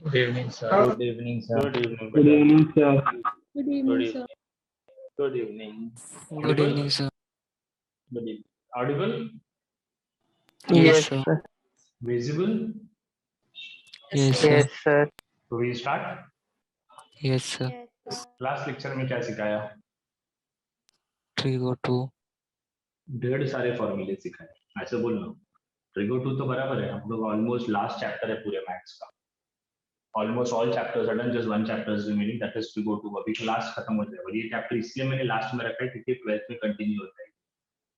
Good evening, sir. Good evening, sir. Good evening, Good brother. evening, sir. Good Good evening, evening. sir. Good evening. Good Audible? evening, sir. Good evening. Audible? Yes, sir. sir. Visible? Yes, sir. Yes, sir. तो we start? Yes, sir. Last lecture में क्या सिखाया? Trigo 2. ढेर सारे फॉर्मूले सिखाए, ऐसे बोलना। ट्रिगो 2 तो बराबर है, हम लोग ऑलमोस्ट लास्ट चैप्टर है पूरे मैथ्स का। Almost all chapters are done, just one chapter is remaining, that is trigo 2। अभी क्लास खत्म हो जाएगा। ये चैप्टर इसलिए मैंने लास्ट में रखा है क्योंकि 12th में कंटिन्यू होता है।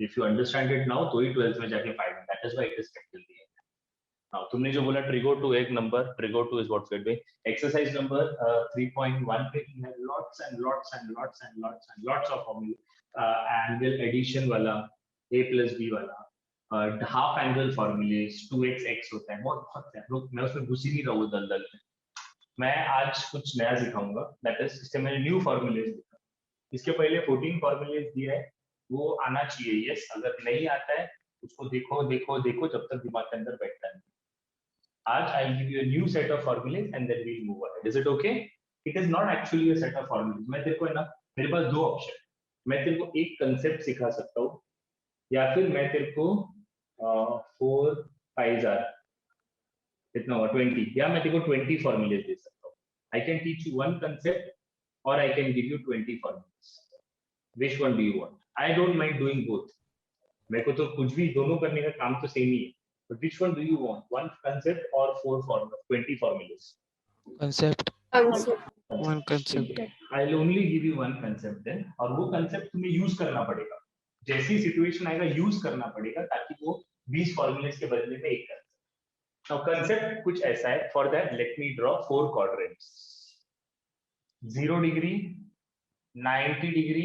If you understand it now तो ही 12th में जाके फायदा, that is why it is kept till the end. Now तुमने जो बोला ट्रिगो 2 एक नंबर, trigo 2 is what we are doing. Exercise number 3.1 पे है lots and lots and lots and lots and lots of formula, angle addition वाला, a plus b वाला, half angle formulas, 2x x होता है, बहुत है। लोग मैं उसमें घुस ही नहीं रहा हूँ दलदल में। मैं आज कुछ नया सिखाऊंगा, दैट इज इससे मैंने न्यू फॉर्मूलेस लिखा। इसके पहले 14 फॉर्मूलेस दिए है, वो आना चाहिए। यस, अगर नहीं आता है उसको देखो देखो देखो जब तक दिमाग के अंदर बैठता है। आज I will give you a new set of formulas and then we will move ahead. Is it okay? It is not actually a set of formulas. मैं तेरे को है ना, मेरे पास दो ऑप्शन, मैं तेरे को एक कंसेप्ट सिखा सकता हूँ या फिर मैं तेरे को 4 5 कितना हुआ 20, या मैं तेरे को 20 फॉर्मूलेस दे सकता हूँ। I can teach you one concept और I can give you 20 formulas. Which one do you want? I don't mind doing both. मेरे को तो कुछ भी, दोनों करने का काम तो सेम ही है। But which one do you want, one concept और 4 formula 20 formulas? Concept. One concept. I will only give you one concept then, और वो कंसेप्ट तुम्हें यूज करना पड़ेगा। जैसी सिचुएशन आएगा यूज करना पड़ेगा, ताकि वो 20 फॉर्मूलेस के बदले में एक कंसेप्ट। नाउ कंसेप्ट कुछ ऐसा है। For that let me draw 4 quadrants, 0 degree, 90 degree,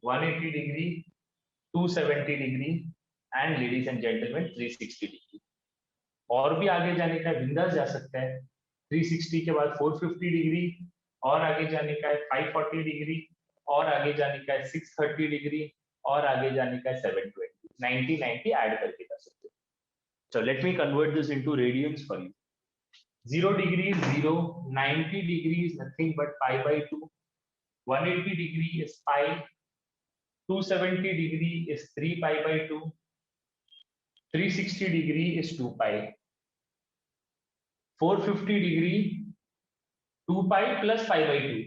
180 degree, 270 degree and ladies and gentleman 360 degree. और भी आगे जाने का बिंदास जा सकता है। 360 के बाद 450 डिग्री, और आगे जाने का है 540 डिग्री, और आगे जाने का है 630 डिग्री, और आगे जाने का है 720, 90 90 ऐड करके कर सकते हो। So let me convert this into radians for you. 0 degree is 0, 90 degree is nothing but pi by 2, 180 degree is pi, 270 degree is 3 pi by 2, 360 degree is 2 pi, 450 degree 2 pi plus pi by 2,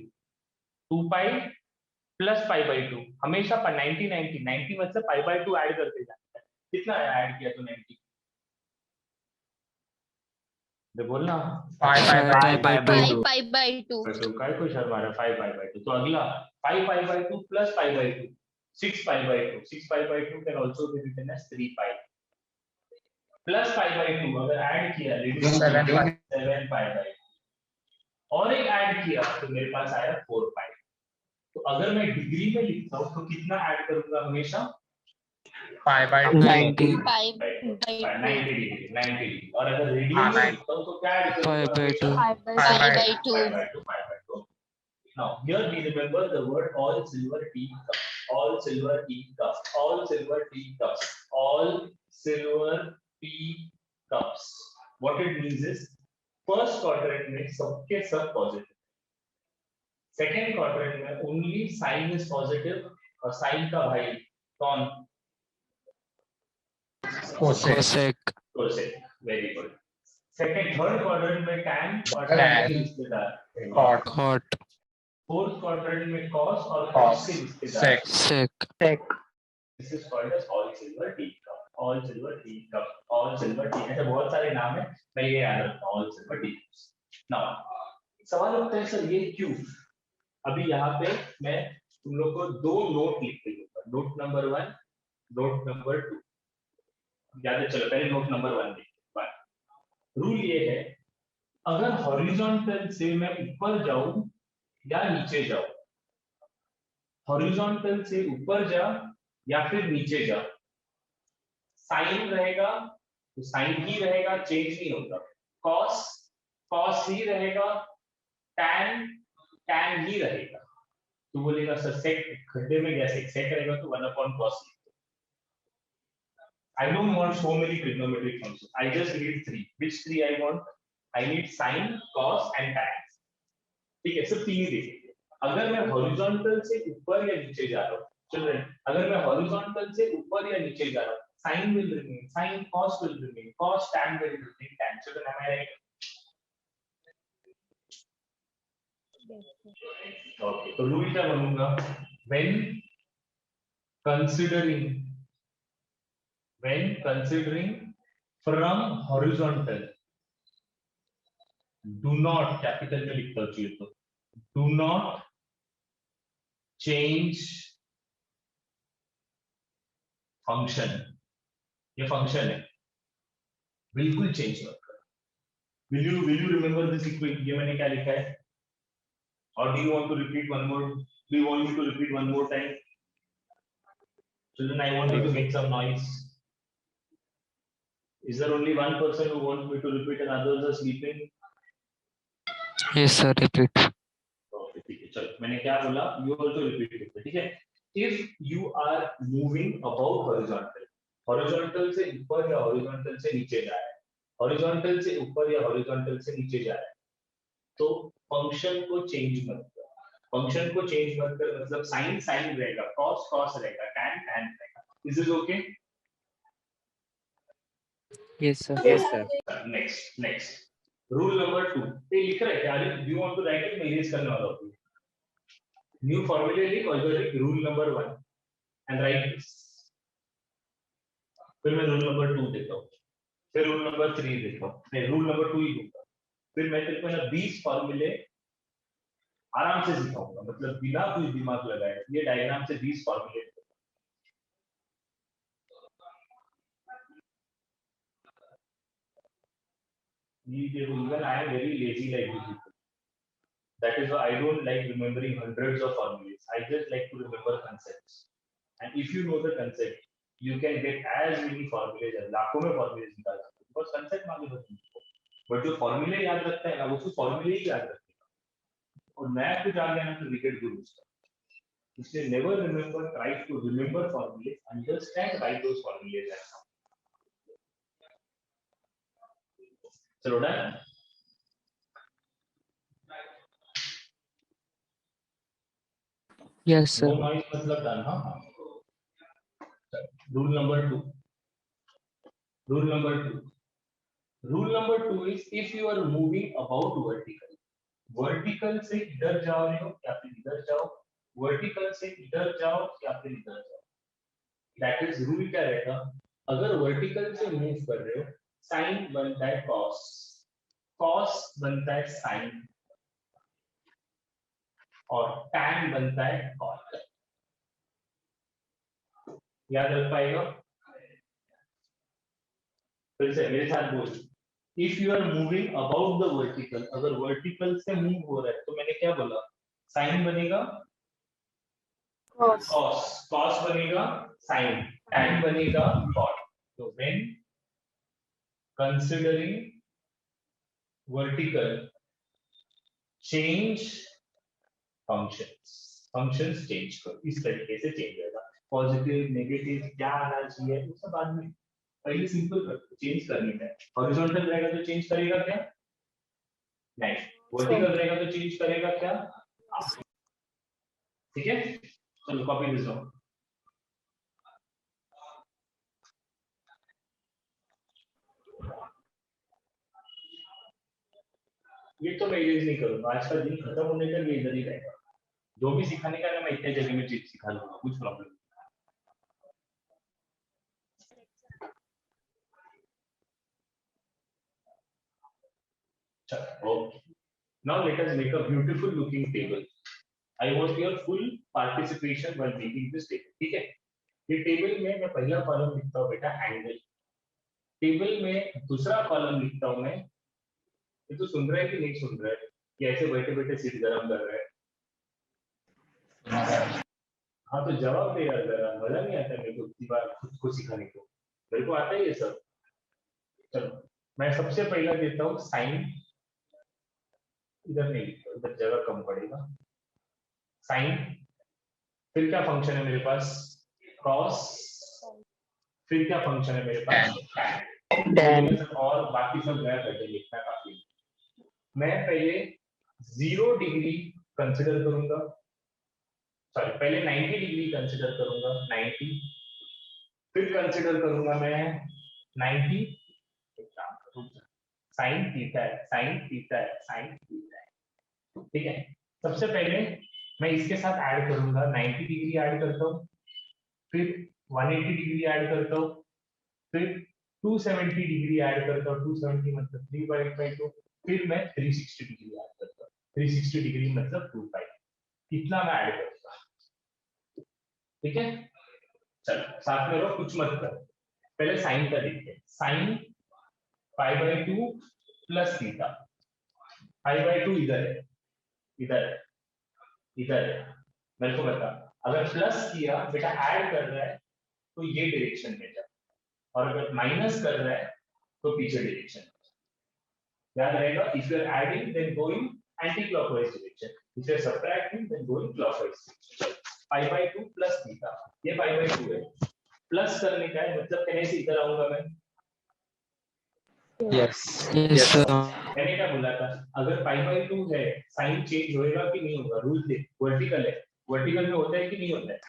2 pi plus pi by 2, हमेशा 90 90 90 में से pi by 2 add करते जाता है। कितना add किया तो 90? बोलना 5 by 2. 5 pi by 2. तो काय को शर्मा रहा 5 pi by 2। तो अगला 5 pi by 2 plus pi by 2, 6 pi by 2, 6 pi by 2 can also be written as 3 pi plus pi by 2, अगर ऐड किया 7 pi by 2, और एक ऐड किया तो मेरे पास आया 4 pi। तो अगर मैं डिग्री में लिखता हूँ तो कितना ऐड करूंगा? हमेशा 5 by 90. 5 by 90 degree, 90 degree. और अगर रेडियन में लिखता हूँ तो क्या ऐड करूंगा? 5 by 2. 5 by 2. 5 by 2, 5 by 2. Now here we remember the word all silver tea cup, all silver tea cups, all silver tea cups, all silver tea cups. What it means is first quadrant में सबके सब positive, second quadrant में only sine is positive, और sine का भाई कौन? Cosec. Cosec. Very good. Second third quadrant में tan और Tan. tan के रिश्तेदार cot, Cot. फोर्थ क्वाड्रेंट में cos और cos के रिश्तेदार Sec. sec, this is called as all silver tea cup, all silver tea cup, all silver tea. ऐसे बहुत सारे नाम है, मैं ये याद रखता हूँ, ऑल सिल्वर टी। नाउ सवाल उठता है सर ये क्यों? अभी यहाँ पे मैं तुम लोग को दो नोट लिख के दूंगा, नोट नंबर 1, नोट नंबर 2। याद है? चलो पहले नोट नंबर 1 देखते हैं। रूल ये है, अगर हॉरिजॉन्टल से मैं ऊपर जाऊं या नीचे जाऊं, हॉरिजॉन्टल से ऊपर जा या फिर नीचे जा, साइन रहेगा तो साइन ही रहेगा, चेंज नहीं होगा। कॉस कॉस ही रहेगा, टैन टैन ही रहेगा। तो बोलेगा सर सेक खड्डे में गया, सेक रहेगा तो 1/cos। I don't want so many trigonometric functions. I just need 3. Which 3 I want? I need sine, cos and tan. ठीक है, सिर्फ तीन ही देखेंगे। अगर मैं हॉरिजॉन्टल से ऊपर या नीचे जा रहा हूँ, चिल्ड्रन, अगर मैं हॉरिजॉन्टल से ऊपर या नीचे जा रहा हूँ, sine will remain, sine cos will remain, cos tan will remain, tan. Children, am I right? Okay, तो रूल क्या बनूंगा? When considering from horizontal, do not, capital में लिखता हूँ चाहिए तो, do not change function। ये फंक्शन है, बिल्कुल चेंज मत करो। will you remember this equation? ये मैंने क्या लिखा है? or do you want to repeat one more? Do you want me to repeat one more time? Children, I want you to make some noise. Is there only one person who wants me to repeat and others are sleeping? Yes, sir. Repeat. Okay, ठीक है, चलो मैंने क्या बोला? You also repeat it, ठीक है? If you are moving above horizontal, horizontal से ऊपर या horizontal से नीचे जा रहा है, horizontal से ऊपर या horizontal से नीचे जा रहा है, तो फंक्शन को चेंज मत कर। फंक्शन को चेंज मत कर मतलब साइन साइन रहेगा, कॉस कॉस रहेगा, टैन टैन रहेगा। Is this okay? Yes, sir. Yes, sir. Next. Rule number 2. ये लिख रहा है क्या? Do you want to write it? मैं erase करने वाला हूँ। New formula लिख और इधर लिख rule number 1 and write this. फिर मैं rule number 2 देता हूँ, फिर rule number 3 देता हूँ, नहीं rule number 2 ही दूंगा। फिर मैं तेरे को ना 20 फॉर्मूले आराम से सिखाऊंगा, मतलब बिना कोई दिमाग लगाए ये डायग्राम से 20 फॉर्मूले। Even I am very lazy like you people. That is why I don't like remembering hundreds of formulas. I just like to remember concepts. And if you know the concept, you can get as many formulas as लाखों में formulas निकाल सकते हो, because concept मालूम है तुमको। But जो formula याद रखता है ना, वो सिर्फ formula ही याद रखेगा। और नया कुछ आ गया ना तो विकेट गुरु उसका। इसलिए never remember, try to remember formulas, understand, write those formulas down. चलो done. Yes, sir. No noise मतलब डन। हाँ, rule number 2 is if you are moving about vertical से इधर जाओ रहे हो या फिर इधर जाओ, vertical से इधर जाओ या फिर इधर जाओ, that is rule क्या रहेगा? अगर vertical से move कर रहे हो, sin बनता है cos बनता है sin और tan बनता है cot। याद रख पाएगा? फिर से मेरे साथ बोल, if you are moving about the vertical, अगर vertical से move हो रहा है तो मैंने क्या बोला? sin बनेगा cos बनेगा sin, tan बनेगा cot। तो when considering vertical, change functions change करो, इस तरीके से चेंज होगा। पॉजिटिव नेगेटिव क्या आना चाहिए वो सब बाद में, पहले सिंपल चेंज करनी है। हॉरिजॉन्टल रहेगा तो चेंज करेगा क्या? नहीं। वर्टिकल रहेगा तो चेंज करेगा क्या? ठीक है, चलो कॉपी दिस डाउन। ये तो मैं यूज नहीं करूंगा, आज का दिन खत्म होने तक ये इधर ही रहेगा। जो भी सिखाने का है मैं इतने जगह में चीज सिखा दूंगा, कुछ प्रॉब्लम नहीं। Okay. Now let us make a beautiful looking table. I want your full participation while making this table. ठीक है? ये टेबल में मैं पहला कॉलम लिखता हूँ बेटा एंगल, टेबल में दूसरा कॉलम लिखता हूँ मैं, ये तो सुन रहा है कि नहीं सुन रहा है? ये ऐसे बैठे बैठे सीट गरम कर रहा है? हाँ तो जवाब दे यार जरा, मजा नहीं आता मेरे को इतनी बार खुद को सिखाने को, मेरे को आता है ये सब। चलो मैं सबसे पहला देता हूँ साइन, इधर नहीं लिखता, इधर जगह कम पड़ेगा। साइन, फिर क्या फंक्शन है मेरे पास? कॉस, फिर क्या फंक्शन है मेरे पास? tan, और बाकी सब गया करके लिखना काफी। मैं पहले 0 डिग्री कंसिडर करूंगा, सॉरी पहले 90 डिग्री कंसिडर करूंगा, 90, फिर कंसिडर करूंगा मैं 90 साइन थीटा है, साइन थीटा है, साइन थीटा है, ठीक है। सबसे पहले मैं इसके साथ ऐड करूंगा, 90 डिग्री ऐड करता हूँ, फिर 180 डिग्री ऐड करता हूँ, फिर 270 डिग्री ऐड करता हूँ, 270 मतलब 3/2, फिर मैं 360 डिग्री ऐड करता हूँ, 360 डिग्री मतलब 2 पाई, इतना मैं ऐड करता हूँ, ठीक है। चलो साथ में रहो, कुछ मत करो, पहले साइन का देखते हैं। साइन π/2 प्लस थीटा, π/2 इधर है, इधर है, इधर है, मेरे को बता, अगर प्लस किया बेटा ऐड कर रहा है तो ये डायरेक्शन में जा, और अगर माइनस कर रहा है तो पीछे डायरेक्शन में। याद रहेगा, if you are adding then go in anti clockwise direction, if you are subtracting then go in clockwise direction. π/2 plus theta, ये π/2 है, प्लस करने का है, मतलब कहने से इधर आऊंगा मैं। Yes. Yes, sir. मैंने क्या बोला था, अगर π/2 है साइन चेंज होएगा कि नहीं होगा, रूल देख, वर्टिकल है, वर्टिकल में होता है कि नहीं होता है,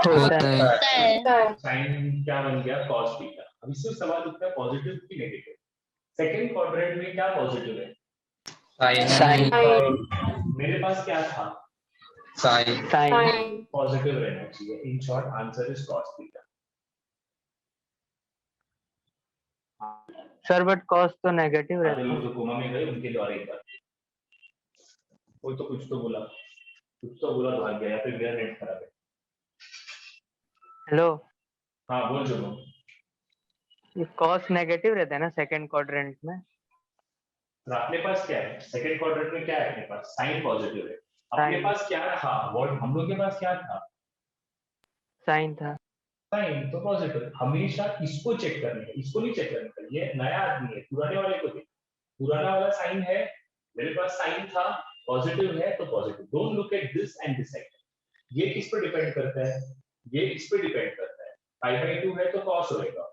होता है। होता है। साइन क्या बन गया, cos थीटा। अब इससे सवाल उठता है पॉजिटिव की नेगेटिव। सेकंड क्वाड्रेंट में क्या पॉजिटिव है, Sin. मेरे पास क्या था, Sin. पॉजिटिव रहना चाहिए। In short answer is cos theta. Sir but cost तो नेगेटिव रहता लोग है। जो कोमा में गए उनके द्वारा एक बार कोई तो कुछ तो बोला, भाग गया, या फिर मेरा नेट खराब है। हेलो, हाँ बोल जो, ये कॉस्ट नेगेटिव रहता है ना सेकंड क्वाड्रेंट में। तो अपने पास क्या है, सेकंड क्वाड्रेंट में क्या है, अपने पास साइन पॉजिटिव है। अपने Sin. पास क्या था, व्हाट हम लोग के पास क्या था, साइन था। साइन, तो पॉजिटिव। हमेशा इसको चेक करने का, इसको नहीं चेक करने का, ये नया आदमी है, पुराने वाले को देख, पुराना वाला साइन है, मेरे पास साइन था, पॉजिटिव है तो positive. Don't look at this and decide. ये किस पर डिपेंड करता है, ये इस पर डिपेंड करता है। π/2 है तो cos होएगा,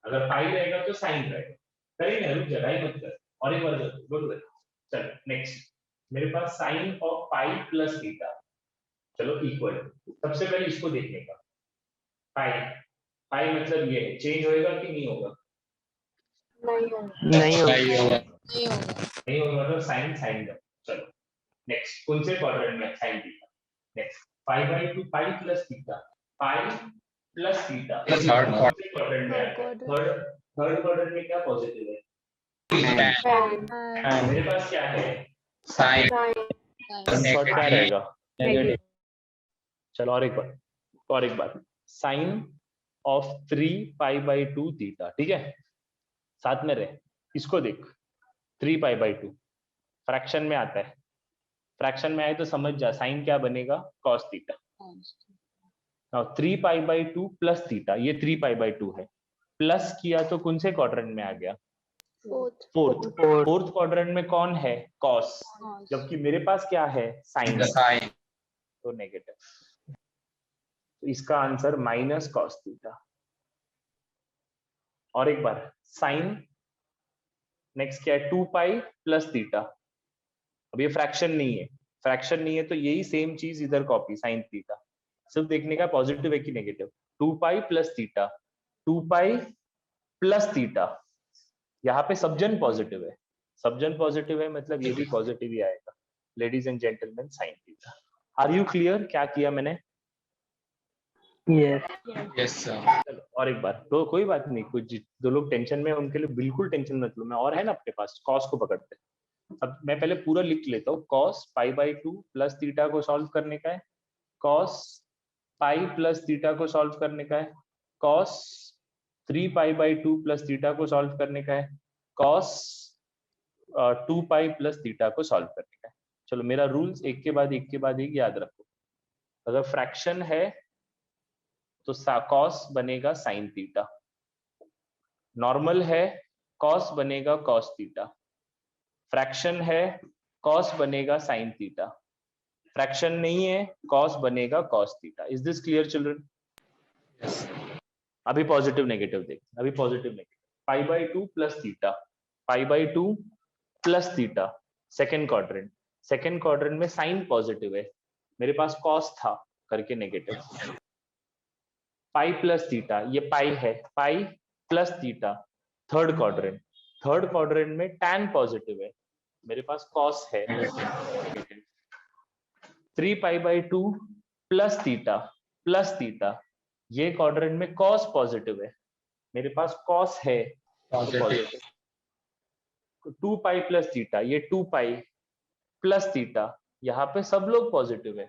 अगर पाई रहेगा तो साइन रहेगा। करेंगे, रुक जा, मत कर, और एक बार बोल। चलो नेक्स्ट, मेरे पास sine of pi plus theta, चलो इक्वल। सबसे पहले इसको देखने का, पाई, पाई मतलब ये चेंज होएगा कि नहीं होगा, नहीं होगा। नहीं होगा। नहीं होगा, मतलब साइन साइन का। चलो नेक्स्ट, कौन से क्वाड्रेंट में, sine theta. Next π/2 pi plus theta, pi plus theta quadrant में आता है। थर्ड क्वाड्रेंट में क्या पॉजिटिव है, मेरे पास क्या है, Sin. शॉर्ट क्या रहेगा, चलो और एक बार, साइन ऑफ 3π/2 थीटा, ठीक है, साथ में रहे, इसको देख, 3π/2 फ्रैक्शन में आता है, फ्रैक्शन में आए तो समझ जा, साइन क्या बनेगा, cos theta. Now 3π/2 plus theta, ये 3π/2 है, प्लस किया तो कौन से क्वाड्रेंट में आ गया, फोर्थ क्वाड्रेंट में कौन है, cos, जबकि मेरे पास क्या है, साइन, Sin. तो नेगेटिव, तो इसका आंसर माइनस cos थीटा। और एक बार साइन, नेक्स्ट क्या है, 2π प्लस थीटा। अब ये फ्रैक्शन नहीं है, तो यही सेम चीज इधर कॉपी, साइन थीटा, सिर्फ देखने का पॉजिटिव है कि negative. 2π plus theta, 2π plus theta, यहाँ पे सबजन पॉजिटिव है, मतलब ये भी पॉजिटिव ही आएगा। Ladies and gentleman, sine theta. Are you clear क्या किया मैंने, यस। Yes, sir. चलो और एक बार, तो कोई बात नहीं, कुछ जो लोग टेंशन में, उनके लिए बिल्कुल टेंशन मत लो, मैं और है ना अपने पास, कॉस को पकड़ते हैं। अब मैं पहले पूरा लिख लेता हूँ, कॉस π/2 प्लस थीटा को सॉल्व करने का है, कॉस पाई प्लस थीटा को सॉल्व करने का है, कॉस 3π/2 प्लस थीटा को सॉल्व करने का है, कॉस 2π प्लस थीटा को सॉल्व करने का है। चलो मेरा रूल्स एक के बाद एक याद रखो। अगर फ्रैक्शन है तो कॉस बनेगा साइन थीटा, नॉर्मल है कॉस बनेगा कॉस थीटा, फ्रैक्शन है कॉस बनेगा साइन थीटा, फ्रैक्शन नहीं है कॉस बनेगा cos theta. Is this clear children? Yes. अभी पॉजिटिव नेगेटिव देख, π/2 plus theta, π/2 plus theta second quadrant में साइन पॉजिटिव है, मेरे पास कॉस था करके नेगेटिव, पाई प्लस थीटा, ये पाई है, पाई प्लस थीटा थर्ड क्वाड्रेंट में टैन पॉजिटिव है, मेरे पास कॉस है, 3 पाई बाई 2 प्लस थीटा ये क्वाड्रेंट में कॉस पॉजिटिव है, मेरे पास कॉस है Positive. 2 पाई प्लस थीटा, ये 2 पाई प्लस थीटा, यहाँ पे सब लोग पॉजिटिव है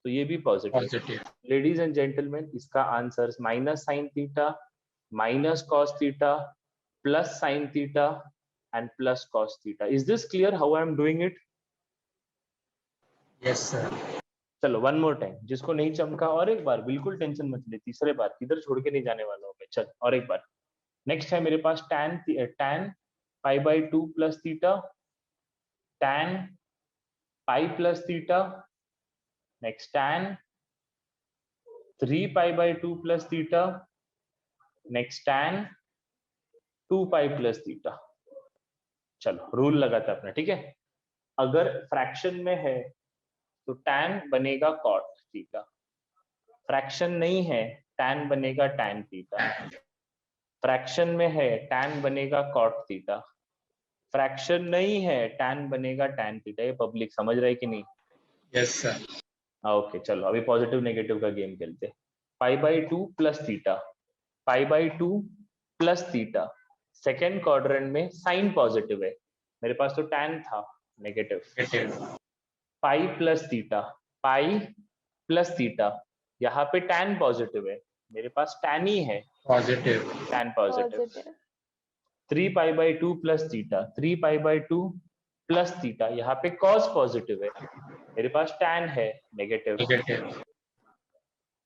तो ये भी positive. Positive. Ladies and gentleman, इसका answer minus sine theta minus cos theta plus sine theta and plus cos theta. Is this clear how I am doing it? Yes, sir. चलो वन मोर टाइम, जिसको नहीं चमका और एक बार, बिल्कुल tension मत ले, तीसरे बार किधर छोड़ के नहीं जाने वाला हूँ मैं। चल और एक बार, नेक्स्ट है मेरे पास tan pi by 2 plus theta, tan pi plus theta, next tan 3 pi by 2 plus theta, next tan 2 pi plus theta. चलो रूल लगाते हैं अपना, ठीक है। अगर फ्रैक्शन में है तो tan बनेगा cot थीटा, फ्रैक्शन नहीं है tan बनेगा tan थीटा, फ्रैक्शन में है tan बनेगा cot थीटा, फ्रैक्शन नहीं है tan बनेगा tan थीटा। ये पब्लिक समझ रहा है कि नहीं? Yes, sir. ओके चलो अभी पॉजिटिव नेगेटिव का गेम खेलते। पाई by 2 plus theta, pi by 2 plus theta, second quadrant में साइन पॉजिटिव है, मेरे पास तो tan था नेगेटिव, Negative. पाई plus theta, pi plus theta, यहाँ पे tan पॉजिटिव है, मेरे पास tan ही है, Positive. tan positive. 3 pi by 2 plus theta, 3 pi by 2 plus theta, यहाँ पे cos पॉजिटिव है, मेरे पास tan है negative. Negative.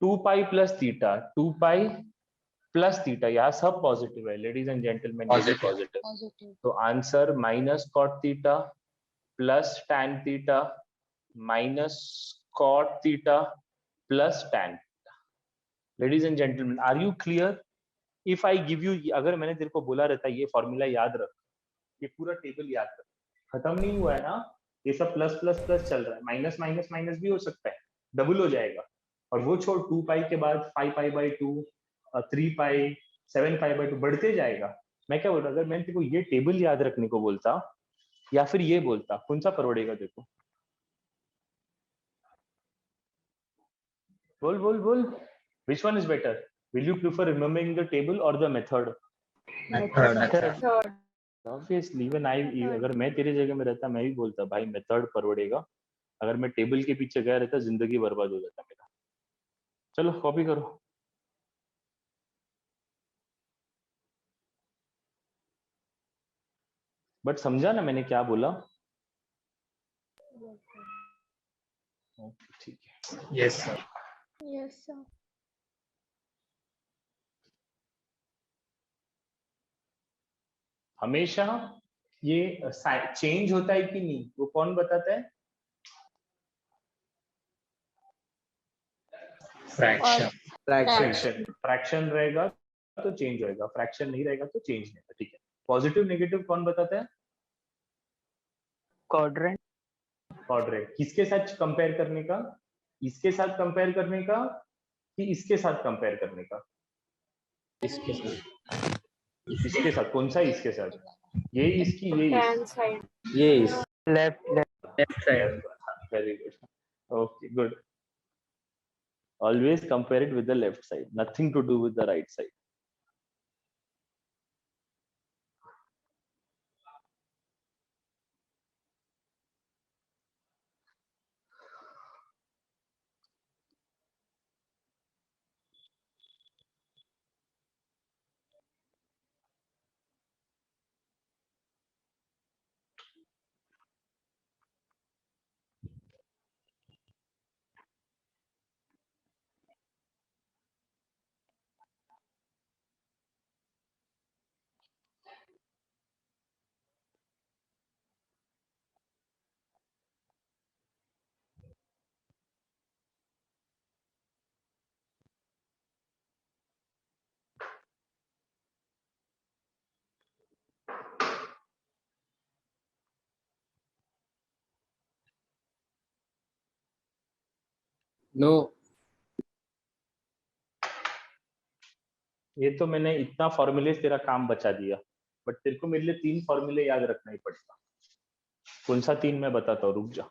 2 pi plus theta, 2 pi plus theta, यहाँ सब पॉजिटिव है लेडीज एंड जेंटलमैन, ये भी Positive. पॉजिटिव। Positive. तो answer minus cot theta plus tan theta minus cot theta plus tan theta. Ladies and gentleman, are you clear? If I give you, अगर मैंने तेरे को बोला रहता ये फॉर्मूला याद रख, ये पूरा टेबल याद रख, खत्म नहीं हुआ है ना, ये सब प्लस प्लस प्लस चल रहा है, माइनस माइनस माइनस भी हो सकता है, डबल हो जाएगा। और वो छोड़, 2 पाई के बाद 5 पाई बाई 2, 3 पाई, 7 पाई बाई 2 बढ़ते जाएगा। मैं क्या बोल रहा, अगर मैं तेरे को ये टेबल याद रखने को बोलता या फिर ये बोलता, कौन सा परवड़ेगा देखो? बोल बोल बोल, which one is better? Will you prefer remembering the table और the method? Method. Obviously even I, अगर मैं तेरी जगह में रहता मैं भी बोलता भाई मेथड परवड़ेगा, अगर मैं टेबल के पीछे गया रहता जिंदगी बर्बाद हो जाता मेरा। चलो कॉपी करो। बट समझा ना मैंने क्या बोला? ठीक है। Yes, sir. Yes, sir. हमेशा ये चेंज होता है कि नहीं, वो कौन बताता है? Fraction. फ्रैक्शन रहेगा तो चेंज होएगा, फ्रैक्शन नहीं रहेगा तो चेंज नहीं होगा, ठीक है। पॉजिटिव नेगेटिव कौन बताता है? क्वाड्रेंट। क्वाड्रेंट। किसके साथ कंपेयर करने का? इसके साथ कंपेयर करने का कि इसके साथ कंपेयर करने का? इसके साथ. इसके साथ। कौन सा इसके साथ? ये इसकी, ये इस, ये इस. Left left side. Very good, okay good. Always compare it with the left side, nothing to do with the right side. No. ये तो मैंने इतना फॉर्मूले तेरा काम बचा दिया, बट तेरे को मेरे लिए 3 फॉर्मूले याद रखना ही पड़ेगा। कौन सा 3 मैं बताता हूँ, रुक जा।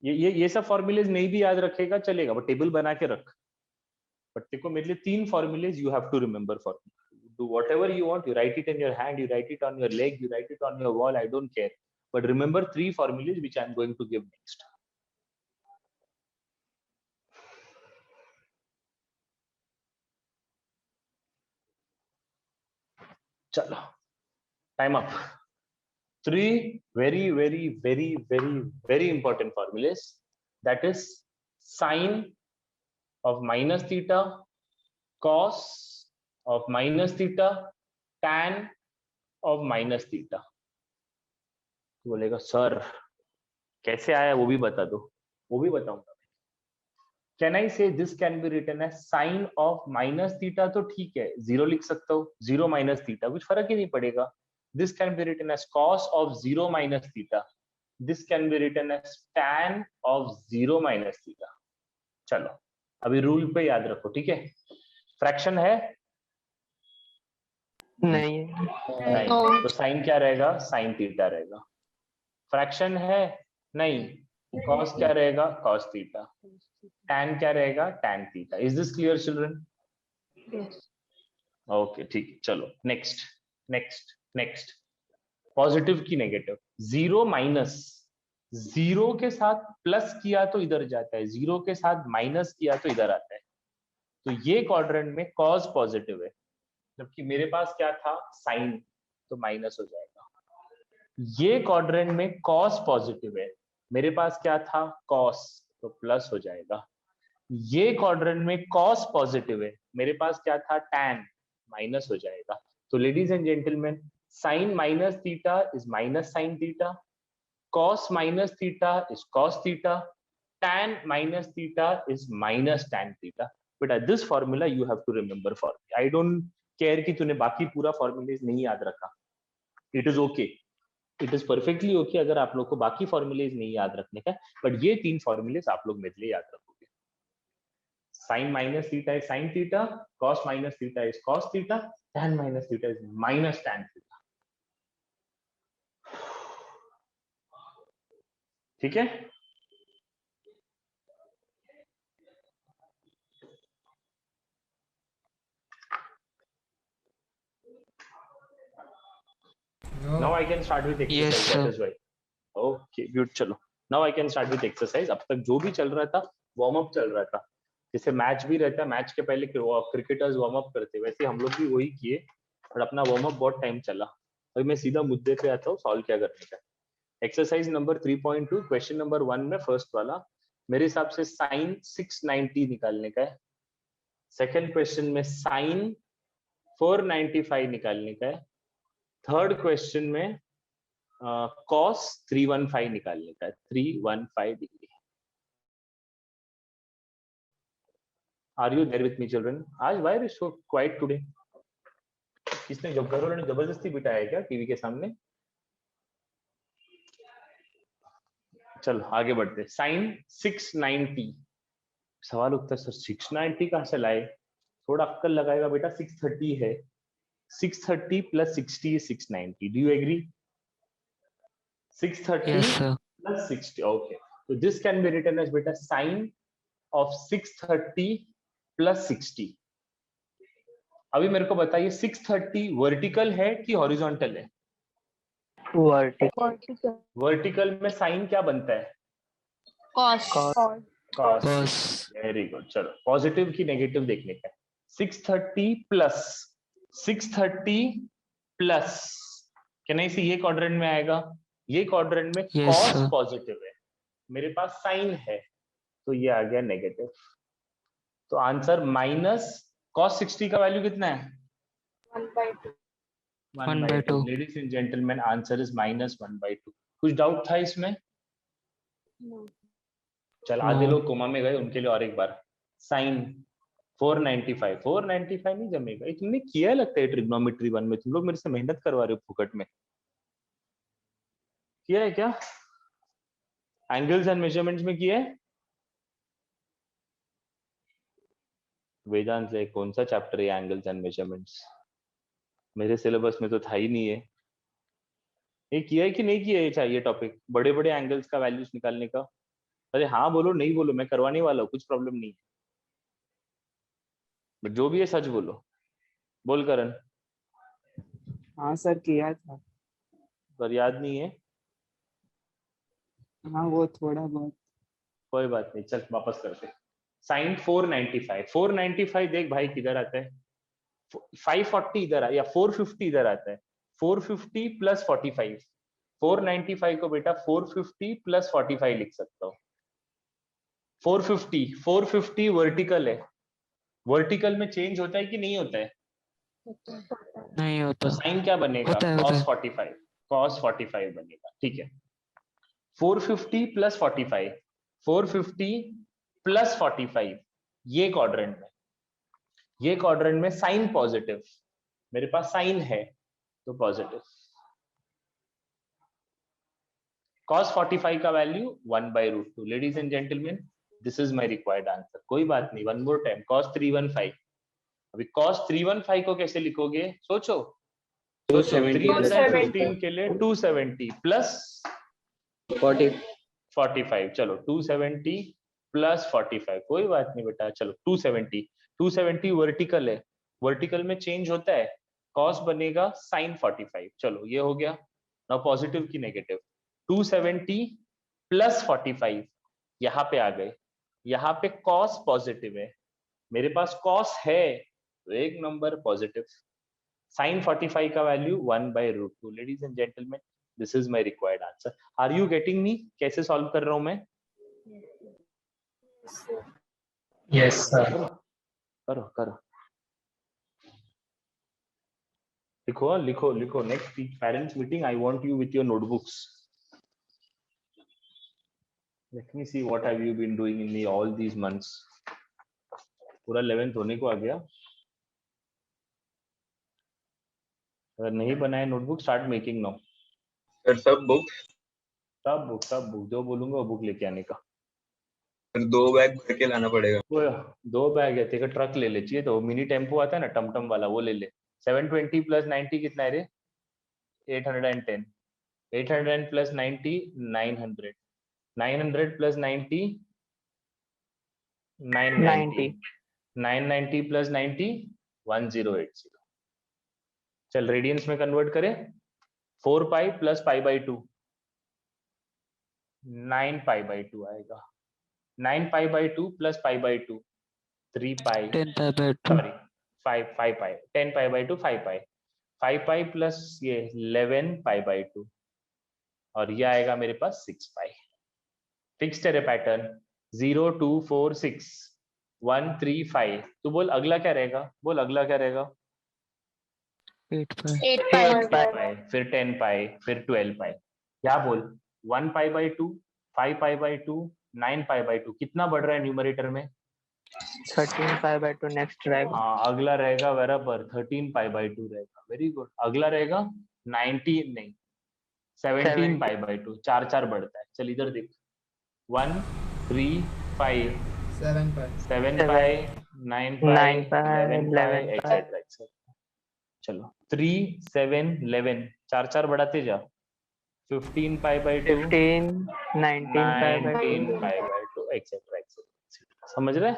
ये सब फॉर्मूलेज नहीं भी याद रखेगा चलेगा, बट टेबल बना के रख। बट देखो मेरे लिए 3 formulas you have to remember for me. Do whatever you want, you write it in your hand, you write it on your leg, you write it on your wall, I don't care, but remember 3 formulas which I am going to give next. चलो, time up. 3 very important formulas, that is sine of minus theta, cos of minus theta, tan of minus theta। तो बोलेगा sir कैसे आया वो भी बता दो, वो भी बताऊंगा। Can I say this can be written as sine of minus theta, तो ठीक है, 0 लिख सकता हूँ, 0 माइनस थीटा, कुछ फर्क ही नहीं पड़ेगा। This can be written as cos of 0 minus theta, this can be written as tan of 0 minus theta. चलो अभी रूल पे याद रखो, ठीक है। फ्रैक्शन है नहीं, नहीं, तो साइन क्या रहेगा, साइन थीटा रहेगा। फ्रैक्शन है नहीं, कॉस क्या रहेगा, कॉस थीटा। tan क्या रहेगा, tan theta. Is this clear children? Okay ठीक है, चलो नेक्स्ट नेक्स्ट नेक्स्ट। पॉजिटिव की नेगेटिव, 0 माइनस, 0 के साथ प्लस किया तो इधर जाता है, 0 के साथ माइनस किया तो इधर आता है। तो ये क्वाड्रेंट में कॉस पॉजिटिव है, जबकि मेरे पास क्या था, साइन, तो माइनस हो जाएगा। ये क्वाड्रेंट में कॉस पॉजिटिव है, मेरे पास क्या था, कॉस, तो प्लस हो जाएगा। ये क्वाड्रेंट में कॉस पॉजिटिव है, मेरे पास क्या था, टैन, माइनस हो जाएगा। तो ladies and gentleman, sine minus theta is minus sine theta, cos minus theta is cos theta, tan minus theta is minus tan theta. बेटा this formula you have to remember for me. I don't care कि तूने बाकी पूरा formulas नहीं याद रखा, it is okay, it is perfectly okay अगर आप लोग को बाकी फॉर्मूलेज नहीं याद रखने का, बट ये 3 फॉर्मूलेज आप लोग मेरे लिए याद रखोगे। Sin minus theta is sin theta, cos minus theta is cos theta, tan minus theta is minus tan theta। ठीक है, No. now I can start with exercise, Yes, that sir. is why। Okay, good, चलो now I can start with exercise। अब तक जो भी चल रहा था वार्म अप चल रहा था, जैसे मैच भी रहता है, मैच के पहले क्रिकेटर्स वार्म अप करते, वैसे हम लोग भी वही किए, और अपना वार्म अप बहुत टाइम चला। अभी मैं सीधा मुद्दे पे आता हूँ, सॉल्व क्या करने का। एक्सरसाइज नंबर 3.2, क्वेश्चन नंबर 1 में फर्स्ट वाला मेरे हिसाब से साइन 690 निकालने का है। सेकंड क्वेश्चन में साइन 495 निकालने का है। थर्ड क्वेश्चन में कॉस 315 निकालने का है, 315 degree. Are you there with me children? आज why are you so quiet today? किसने, जब घर वालों ने जबरदस्ती बिठाया है क्या टीवी के सामने? चलो आगे बढ़ते। साइन 690, सवाल उठता है सर 690 कहां से लाए? थोड़ा अक्कल लगाएगा बेटा, 630 है, 630 plus 60 is 690। Do you agree? 630 Yes, sir. plus 60, okay, so this can be written as beta sine of 630 plus 60। अभी मेरे को बताइए 630 वर्टिकल है कि हॉरिजॉन्टल है? वर्टिकल। वर्टिकल में साइन क्या बनता है? cos, cos. Cos. Very good, चलो पॉजिटिव की नेगेटिव देखने का है। 630 प्लस 630 प्लस, क्या नहीं, ये क्वाड्रेंट में आएगा, ये क्वाड्रेंट में Yes, कॉस sir. पॉजिटिव है, मेरे पास साइन है, तो ये आ गया नेगेटिव। तो आंसर माइनस कॉस 60 का वैल्यू कितना है? 1/2। Ladies and gentleman, answer is minus 1/2। कुछ डाउट था इसमें? चल आधे No. लोग कोमा में गए, उनके लिए और एक बार। साइन 495 नहीं जमेगा। ये तुमने किया लगता है ट्रिग्नोमेट्री 1 में, तुम लोग मेरे से मेहनत करवा रहे हो फुकट में। किया है क्या? एंगल्स एंड मेजरमेंट्स में किया है? वेदांत से कौन सा चैप्टर है एंगल्स एंड मेजरमेंट्स? मेरे सिलेबस में तो था ही नहीं है। ये किया है कि नहीं किया है? चाहिए टॉपिक बड़े बड़े एंगल्स का वैल्यूज निकालने का। अरे हाँ बोलो, नहीं बोलो, मैं करवाने वाला हूँ, कुछ प्रॉब्लम नहीं है, बट जो भी है सच बोलो। बोल करण। हाँ सर किया था। पर याद नहीं है? हाँ वो थोड़ा बहुत। कोई बात नहीं, चल वापस करते। साइन 495, 495 देख भाई किधर आता है? 540 इधर या 450 इधर आता है। 450 प्लस 45, 495 को बेटा 450 प्लस 45 लिख सकता हूँ। 450 वर्टिकल है, वर्टिकल में चेंज होता है कि नहीं होता है? नहीं तो होता। साइन क्या बनेगा? होता है, होता cos है। 45, cos 45 बनेगा, ठीक है। 450 प्लस 45, 450 प्लस 45, ये क्वाड्रेंट में, ये क्वाड्रेंट में साइन पॉजिटिव, मेरे पास साइन है तो पॉजिटिव। cos 45 का value 1/√2। Ladies and gentleman, this is my required answer. कोई बात नहीं, वन मोर टाइम, cos 315। अभी cos 315 को कैसे लिखोगे? सोचो, 315 के लिए 270 प्लस 45, चलो 270 प्लस 45, कोई बात नहीं बेटा, चलो 270 वर्टिकल है, वर्टिकल में चेंज होता है, कॉस बनेगा साइन 45। चलो ये हो गया। नाउ पॉजिटिव की नेगेटिव, 270 प्लस 45, यहाँ पे आ गए, यहाँ पे कॉस पॉजिटिव है, मेरे पास कॉस है तो एक नंबर पॉजिटिव। साइन 45 का value 1/√2। Ladies and gentleman, this is my required answer. Are you getting me? कैसे सॉल्व कर रहा हूं मैं? Yes, sir. करो करो, लिखो लिखो लिखो। Next parents meeting, I want you with your notebooks. Let me see what have you been doing in all these months. पूरा 11th होने को आ गया। अगर नहीं बनाए notebook, start making now. Sir सब बुक, सब बुक जो बोलूंगा वो बुक लेके आने का। फिर 2 बैग भर के लाना पड़ेगा। वो 2 बैग है, तेरा ट्रक ले ले, चाहिए तो मिनी टेम्पो आता है ना टमटम वाला, वो ले ले। 720 प्लस 90 कितना है रे? 810। 800 प्लस 90 900। 900 प्लस 90 990। 990 प्लस 90 1080। चल रेडियंस में कन्वर्ट करें। 4 पाई प्लस पाई/2 9 पाई/2 आएगा। 9 पाई/2 प्लस पाई/2 3 पाई, 10/2। सॉरी 5 पाई, 10 पाई/2 5 पाई, 5 पाई प्लस ये 11 पाई/2, और ये आएगा मेरे पास 6 पाई। फिक्स्ड है पैटर्न। 0 2 4 6 1 3 5। तो बोल अगला क्या रहेगा? बोल अगला क्या रहेगा? 8/2। 8 पाई, फिर 10 पाई, फिर 12 पाई। क्या बोल? 1 पाई/2, 5 पाई/2, 9 पाई/2। कितना बढ़ रहा है न्यूमरेटर में? 13 पाई/2 नेक्स्ट रहेगा। हाँ अगला रहेगा बराबर 13 पाई/2 रहेगा। Very good. अगला रहेगा 19 नहीं 17 पाई/2। 4 4 बढ़ता है। चल इधर देख, 1 3 5 7 पाई 9 पाई 9 पाई 11 पाई 11 पाई एक्सेट्रा एक्सेट्रा। चलो 3 7 11, 4 4 बढ़ाते जा। 15 पाई/2, 15 19 19 पाई/2 पाई/2 एक्सेट्रा एक्सेट्रा। समझ रहे?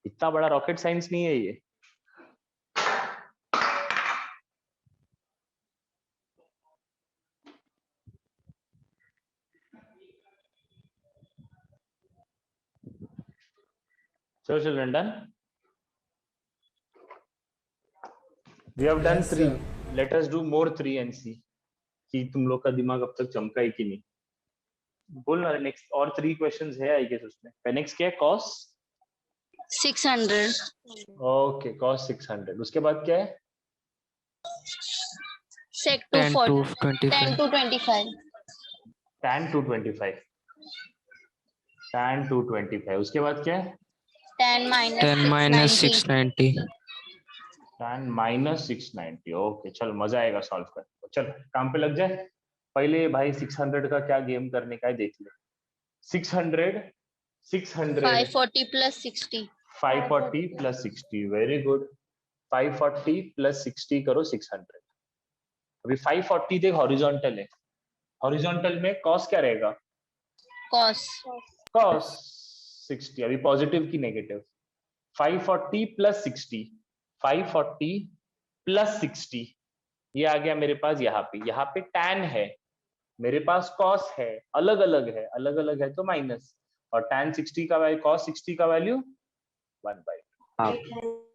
इतना बड़ा रॉकेट साइंस नहीं है ये। So children, done? We have done 3. Let us do more 3 and see कि तुम लोग का दिमाग अब तक चमका है कि नहीं। बोल ना नेक्स्ट, और 3 क्वेश्चंस है आई गेस उसमें। नेक्स्ट क्या है? cos 600 okay, cos 600। उसके बाद क्या है? sec to 10 to 10 25। to 25 tan 225, tan 225। उसके बाद क्या है? 10 minus 10 minus 690 690। tan -690। ओके चल, मजा आएगा सॉल्व करने को। चल काम पे लग जाए। पहले भाई 600 का क्या गेम करने का है देख ले। 600 540 plus 60. 540 plus 60, very good. 540 plus 60 करो 600। अभी 540 देख हॉरिजॉन्टल है, हॉरिजॉन्टल में कॉस क्या रहेगा? Cos. कॉस 60। अभी पॉजिटिव की नेगेटिव? 540 प्लस 60, 540 प्लस 60, ये आ गया मेरे पास। यहाँ पे tan है, मेरे पास cos है, अलग अलग है तो माइनस, और tan 60 का वैल्यू, cos 60 का वैल्यू 1/2।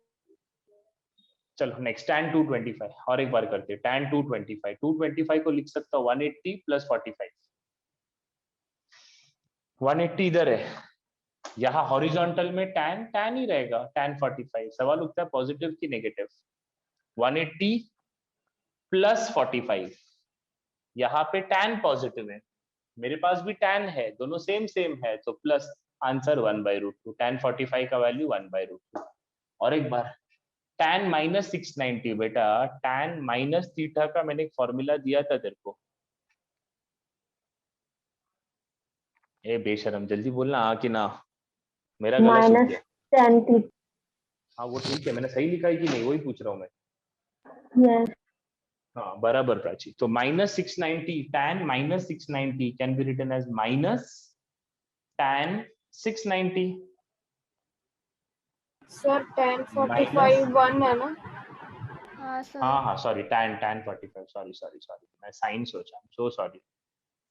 चलो नेक्स्ट tan 225 और एक बार करते हैं। tan 225 को लिख सकता हूँ 180 प्लस 45। 180 इधर है, यहाँ हॉरिजॉन्टल में tan ही रहेगा, tan 45। सवाल उठता है पॉजिटिव की नेगेटिव। 180 प्लस 45, यहाँ पे tan पॉजिटिव है, मेरे पास भी tan है, दोनों सेम है तो प्लस, आंसर 1/√2। tan 45 का वैल्यू 1/√2। और एक बार tan माइनस 690, बेटा tan माइनस थीटा का मैंने एक फॉर्मूला दिया था तेरे को। ए बेशरम, जल्दी बोलना हाँ कि ना, मेरा गला सूख गया। tan theta. हाँ वो ठीक है, मैंने सही लिखा है कि नहीं वही पूछ रहा हूँ मैं। Yes. हाँ बराबर प्राची। तो minus 690, tan minus 690 can be written as minus tan 690। Sir tan 45 1 है ना? हाँ सॉरी, tan 45, सॉरी मैं साइन सोचा, सो सॉरी।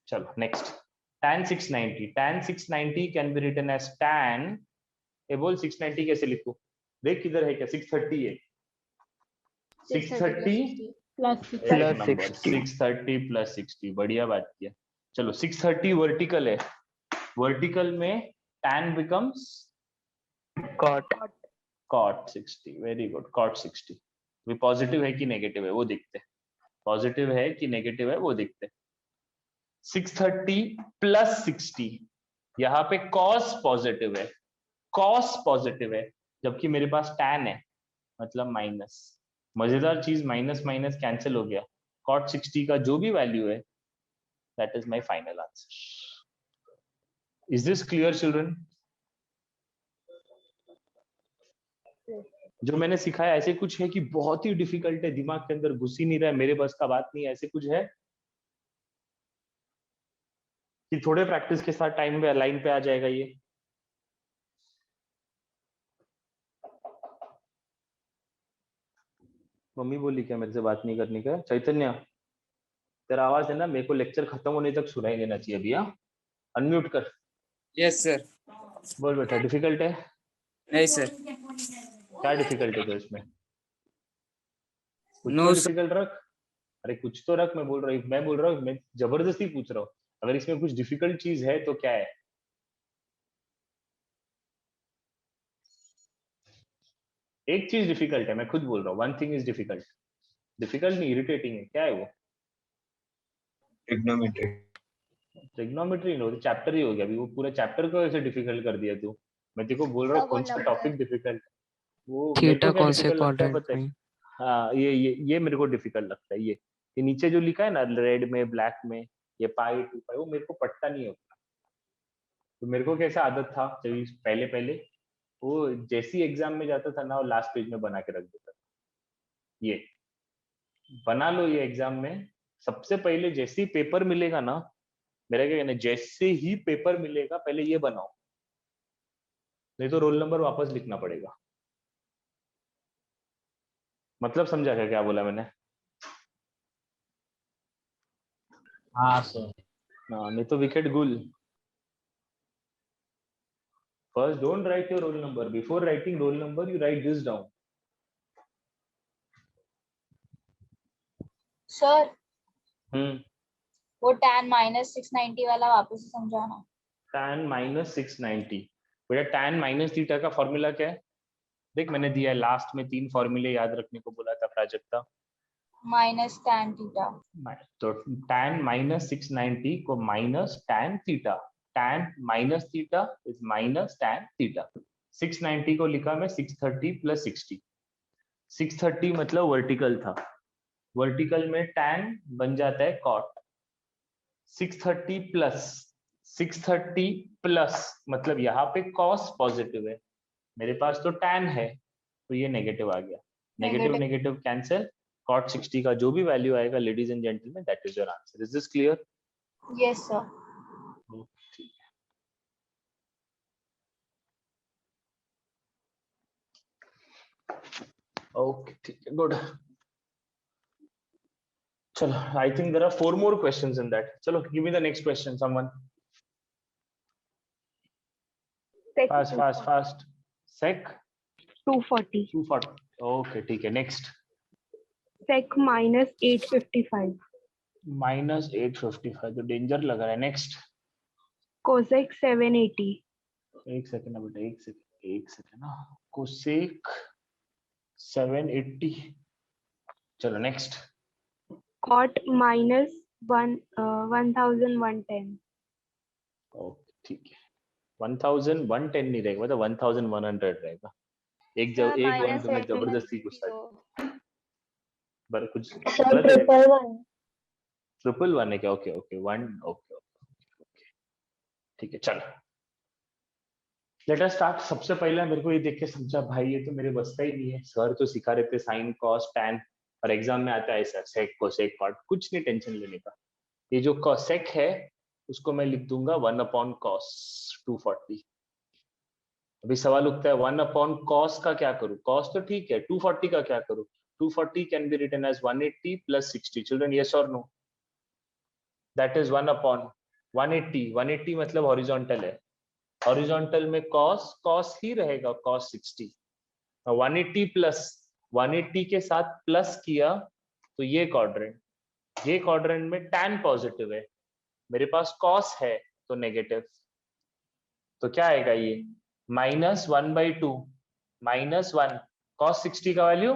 चलो next, tan 690 can be written as tan, ये बोल 690 कैसे लिखूं? देख किधर है क्या, 630 है, 630 Plus 60. 630 प्लस 60, बढ़िया बात किया। चलो 630 वर्टिकल है, वर्टिकल में tan becomes cot 60, very good, cot 60। भी पॉजिटिव है कि नेगेटिव है वो देखते हैं, पॉजिटिव है कि नेगेटिव है वो देखते हैं। 630 प्लस 60, यहाँ पे cos पॉजिटिव है, cos पॉजिटिव है, जबकि मेरे पास tan है, मतलब माइनस। मजेदार चीज, माइनस माइनस कैंसिल हो गया, cot 60 का जो भी वैल्यू है, that is my final answer. Is this clear children? जो मैंने सिखाया ऐसे कुछ है कि बहुत ही डिफिकल्ट है, दिमाग के अंदर घुस ही नहीं रहा है, मेरे बस का बात नहीं है, ऐसे कुछ है कि थोड़े प्रैक्टिस के साथ टाइम पे लाइन पे आ जाएगा ये? मम्मी बोली क्या मेरे से बात नहीं करने का? चैतन्य तेरा आवाज है ना, मेरे को लेक्चर खत्म होने तक सुनाई देना चाहिए अभी। हाँ अनम्यूट कर। Yes sir. बोल बेटा, डिफिकल्ट है? नहीं सर। क्या डिफिकल्ट है तो इसमें? कुछ No, तो sir. डिफिकल्ट रख। अरे कुछ तो रख, मैं बोल रहा हूँ, मैं जबरदस्ती पूछ रहा हूँ। अगर इसमें कुछ डिफिकल्ट चीज है तो क्या है? एक चीज डिफिकल्ट है, मैं खुद बोल रहा हूँ, one thing is difficult. Difficult नहीं, इरिटेटिंग है। क्या है वो? ट्रिग्नोमेट्री। ट्रिग्नोमेट्री नहीं, चैप्टर ही हो गया अभी, वो पूरा चैप्टर को ऐसे डिफिकल्ट कर दिया तू। मैं तेरे को बोल रहा हूँ कौन सा टॉपिक डिफिकल्ट, वो मेरे थीटा को क्या कौन से डिफिकल्ट लगता है क्वाड्रेंट पता है? में? हाँ ये मेरे को डिफिकल्ट लगता है। ये नीचे जो लिखा है ना, रेड में ब्लैक में, ये पाई 2 पाई, वो मेरे को पढ़ता नहीं होता। तो मेरे को कैसा आदत था जब पहले वो जैसी एग्जाम में जाता था ना, वो लास्ट पेज में बना के रख देता था। ये बना लो, ये एग्जाम में सबसे पहले जैसे ही पेपर मिलेगा ना, मेरा क्या कहना है, जैसे ही पेपर मिलेगा पहले ये बनाओ, नहीं तो रोल नंबर वापस लिखना पड़ेगा। मतलब समझा क्या बोला मैंने? हाँ सर। हाँ, नहीं तो विकेट गुल। First, don't write your roll number. Before writing roll number, you write this down. Sir hmm, वो tan माइनस 690 वाला वापस से समझाना। tan माइनस 690, बेटा tan माइनस थीटा का फॉर्मूला क्या है? देख मैंने दिया है, लास्ट में 3 फॉर्मूले याद रखने को बोला था प्राजक्ता। Minus tan theta. तो tan माइनस 690 को minus tan theta, tan minus theta is minus tan theta. 690 को लिखा मैं 630 प्लस 60। 630 मतलब वर्टिकल था, वर्टिकल में tan बन जाता है cot, 630 प्लस मतलब यहाँ पे कॉस पॉजिटिव है, मेरे पास तो tan है, तो ये नेगेटिव आ गया, नेगेटिव नेगेटिव कैंसिल, cot 60 का जो भी वैल्यू आएगा ladies and gentleman, that is your answer. Is this clear? Yes, sir. ठीक है, ओके ठीक है, गुड। चलो, I think there are 4 more questions in that. चलो, give me the next question, someone. Fast. Sec 240. 240. Okay, ठीक है, next. Sec minus 855. minus 855, तो danger लग रहा है। नेक्स्ट। Cosec 780. एक सेकंड ना बेटा, एक सेकंड ना, कोसेक 780। चलो नेक्स्ट। Cot minus 1110. ओके ठीक है, 1110 नहीं रहेगा, मतलब 1100 रहेगा। एक वन तुम्हें जबरदस्ती गुस्सा पर कुछ गलत है। ट्रिपल वन है क्या? Okay okay, one, okay okay ठीक है। चलो, लेट अस स्टार्ट। सबसे पहले मेरे को ये देख के समझा भाई, ये तो मेरे बस का ही नहीं है, सर तो सिखा रहे थे साइन कॉस टैन, और एग्जाम में आता है ऐसा सेक कोसेक कॉट, कुछ नहीं टेंशन लेने का। ये जो कोसेक है उसको मैं लिख दूंगा 1/cos 240। अभी सवाल उठता है 1/cos का क्या करूं? cos तो ठीक है, 240 का क्या करूं? 240 can be written as 180 plus 60। Children, yes और नो? That is 1/180। 180 मतलब हॉरिजॉन्टल है, हॉरिजॉन्टल में cos ही रहेगा, cos 60। 180 प्लस 180 के साथ प्लस किया तो ये क्वाड्रेंट में tan पॉजिटिव है, मेरे पास cos है तो नेगेटिव, तो क्या आएगा ये -1/2 -1 cos 60 का वैल्यू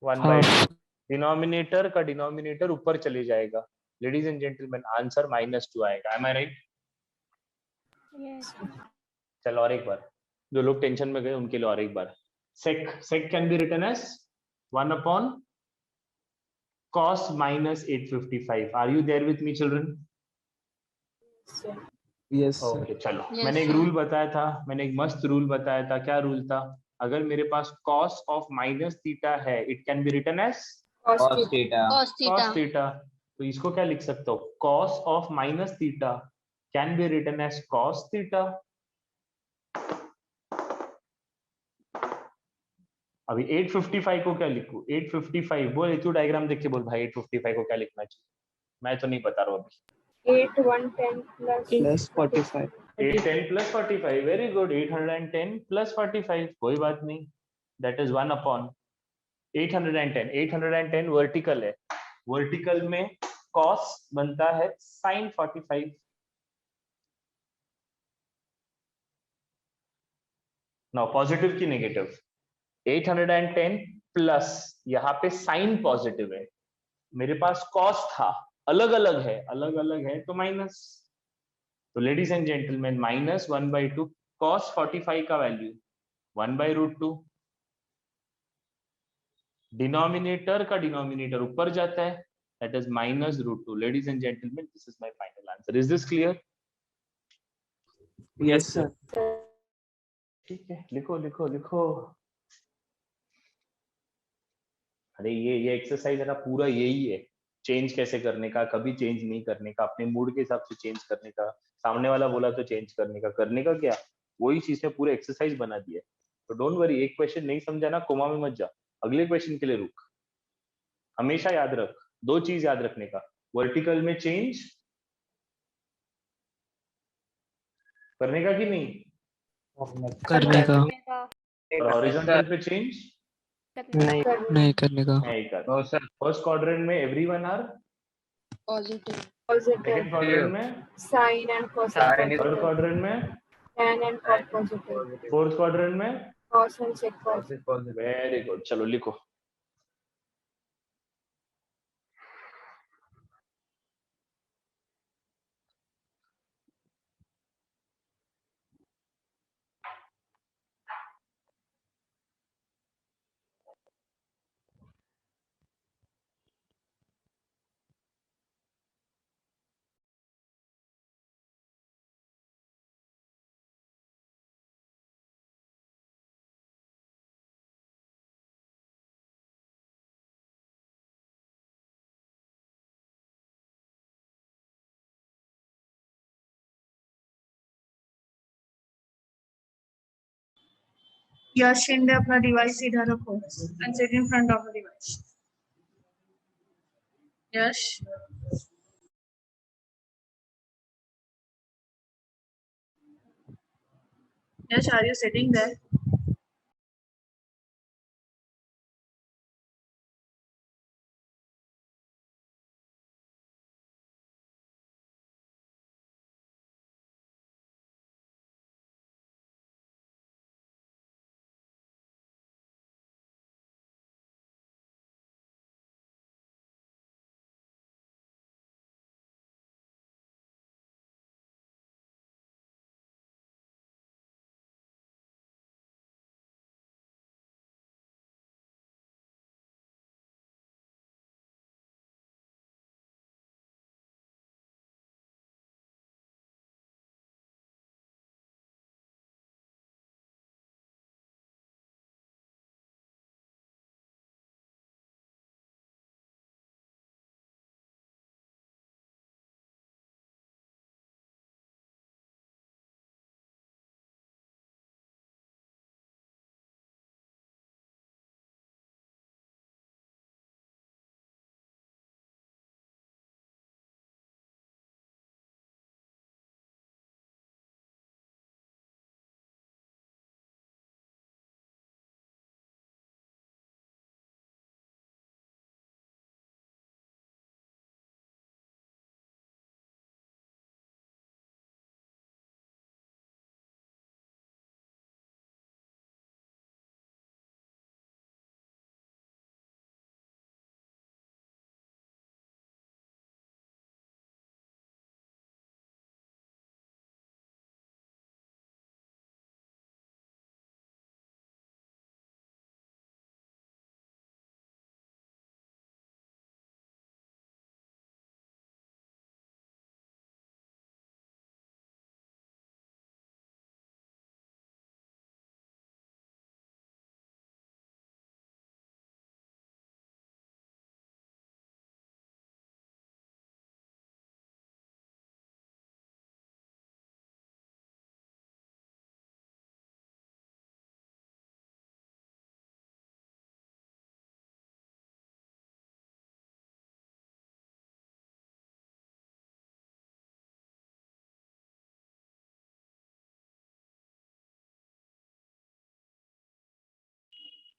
1/2। डिनोमिनेटर का डिनोमिनेटर ऊपर चले जाएगा, लेडीज एंड जेंटलमैन आंसर -2 आएगा। M I right? चलो और एक बार, जो लोग टेंशन में गए उनके लिए और एक बार। sec can be written as 1/cos -855। Are you there with me children? Yes, sir. Okay चलो, Yes, मैंने एक sir. रूल बताया था, मैंने एक मस्त रूल बताया था। क्या रूल था? अगर मेरे पास cos ऑफ -θ है, it can be written as Cos theta. Cos cos theta. Theta. तो इसको क्या लिख सकता हूँ? cos of -θ can be written as cos theta. अभी 855 को क्या लिखूं? 855 बोल, तू डायग्राम देख के बोल भाई 855 को क्या लिखना चाहिए, मैं तो नहीं बता रहा हूँ अभी। 8 110 Plus 45. 810 plus 45, very good. 810 plus 45, कोई बात नहीं, दैट इज 1/810। 810 वर्टिकल है, वर्टिकल में cos बनता है sin 45। नाउ पॉजिटिव की नेगेटिव, 810 प्लस यहाँ पे साइन पॉजिटिव है, मेरे पास cos था, अलग अलग है तो माइनस। तो लेडीज एंड जेंटलमैन -1/2 cos 45 का वैल्यू 1/√2। डिनोमिनेटर का डिनोमिनेटर ऊपर जाता है, that is -√2। Ladies and gentleman, this is my final answer. Is this clear? Yes, sir. ठीक है, लिखो। अरे ये एक्सरसाइज है ना, पूरा यही है, चेंज कैसे करने का, कभी चेंज नहीं करने का, अपने मूड के हिसाब से चेंज करने का, सामने वाला बोला तो चेंज करने का क्या, वही चीज है, पूरे एक्सरसाइज बना दिया है। तो डोंट वरी, एक क्वेश्चन नहीं समझा ना, कोमा में मत जा, अगले क्वेश्चन के लिए रुक। हमेशा याद रख, 2 चीज याद रखने का, वर्टिकल में चेंज करने का कि नहीं, करने का, और हॉरिजॉन्टल पे चेंज नहीं नहीं करने का। नहीं कर। फर्स्ट क्वाड्रेंट में everyone are Positive. positive. Second quadrant में, Sin and cos Sin are is third positive. Quadrant में, Tan and cot positive. Fourth quadrant में। Cos and sec positive. Very good, चलो लिखो। यश शिंदे अपना डिवाइस सीधा रखो and sit in front of the device. Yash. Yash, are you sitting there?